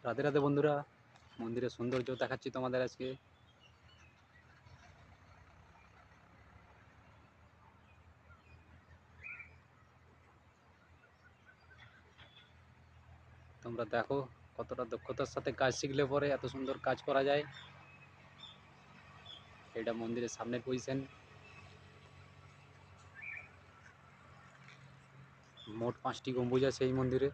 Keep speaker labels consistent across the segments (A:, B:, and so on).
A: রাধে রাধে বন্ধুরা, মন্দিরের সৌন্দর্য দেখাচ্ছি তোমাদের আজকে। তোমরা দেখো কতটা দক্ষতার সাথে কাজ শিখলে পরে এত সুন্দর কাজ করা যায়। এটা মন্দিরের সামনের পজিশন। মোট 5টি গম্বুজ আছে এই মন্দিরে।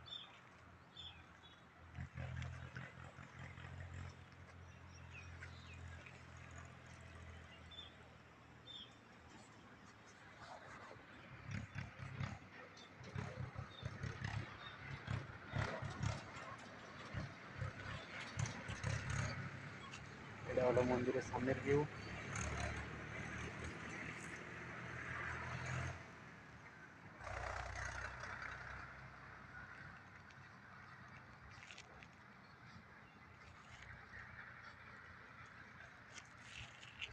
A: এটা হলো মন্দিরের সামনের ভিউ।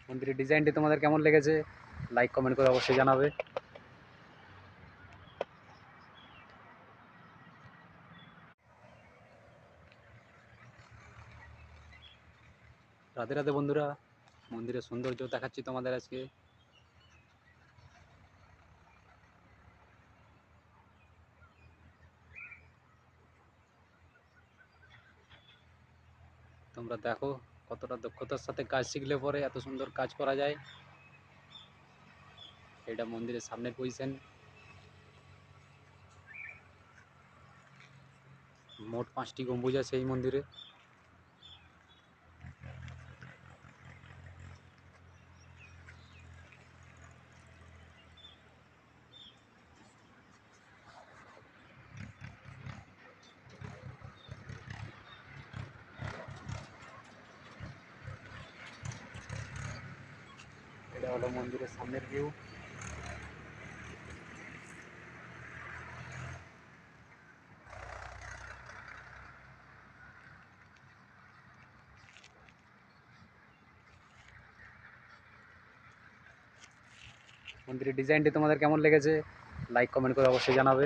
A: মন্দিরের ডিজাইনটি তোমাদের কেমন লেগেছে লাইক কমেন্ট করে অবশ্যই জানাবে। রাধে রাধে বন্ধুরা, মন্দিরের সৌন্দর্য দেখাচ্ছি তোমাদের আজকে। তোমরা দেখো কতটা দক্ষতার সাথে কাজ শিখলে পরে এত সুন্দর কাজ করা যায়। এটা মন্দিরের সামনের পজিশন। মোট 5টি গম্বুজ আছে এই মন্দিরে। এটা হলো মন্দিরের সামনের ভিউ। মন্দিরের ডিজাইনটি তোমাদের কেমন লেগেছে লাইক কমেন্ট করে অবশ্যই জানাবে।